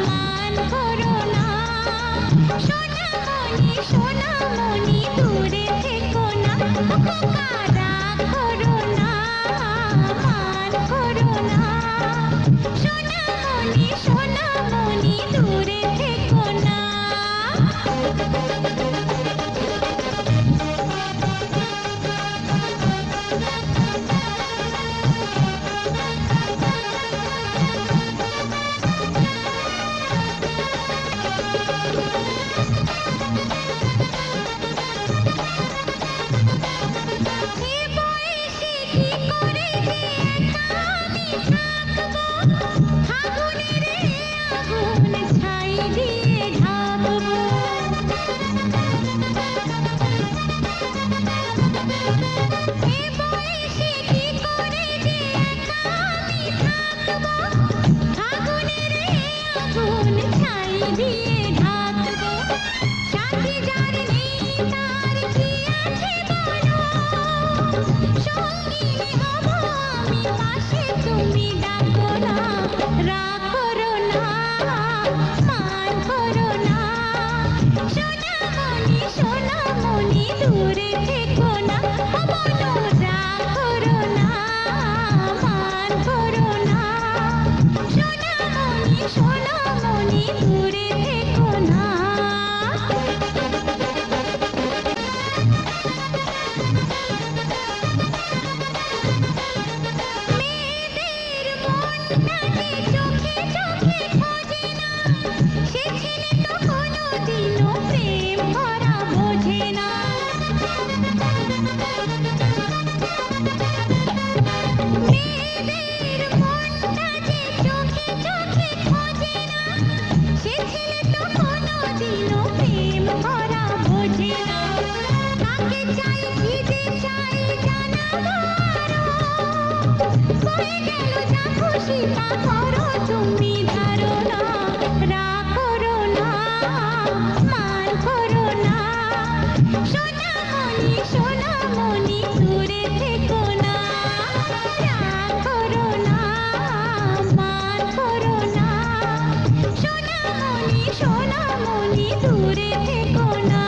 মান করো না, সোনামণি সোনামণি দূরে থেকো না, খোকা রাগ করো না, মান করো না, সোনামণি সোনামণি দূরে থেকো না। এ বয়সে কি করে যে একা আমি থাকবো, আগুনের আগুন ছাই দিয়ে ঢাকবো। এ বয়সে কি করে যে একা আমি থাকবো, আগুনের আগুন ছাই দিয়ে ঢাকবো। সাথী যার নেই তার কি আছে বলো, সঙ্গিনী হব আমি পাশে তুমি ডাকো না, রাগ করো না, মান করো না, সোনামণি সোনামণি দূরে থেকো না, বলো রাগ করো না, মান করো না, সোনামণি সোনামণি দূরে থেকো না। মেয়েদের মনটা যে চোখে চোখে খোঁজে না, সে ছেলে তো কোনোদিনও প্রেম ভরা বোঝে না। মেয়েদের মনটা যে চোখে চোখে খোঁজে না, সে ছেলে তো কোনোদিনও প্রেম ভরা বোঝে না। কাকে চাই কি যে চাই জানাবো আরো, বয়ে গেল যা খুশি তা করো তুমি ধারণা, রাগ করো না, মান করো না, সোনামণি সোনামণি দূরে থেকো না, রাগ করো না, মান করো না, সোনামণি সোনামণি দূরে থেকো না।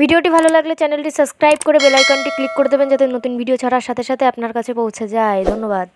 ভিডিওটি ভালো লাগলে চ্যানেলটি সাবস্ক্রাইব করে বেল আইকনটি ক্লিক করে দেবেন যাতে নতুন ভিডিও ছাড়ার সাথে সাথে আপনার কাছে পৌঁছে যায়। ধন্যবাদ।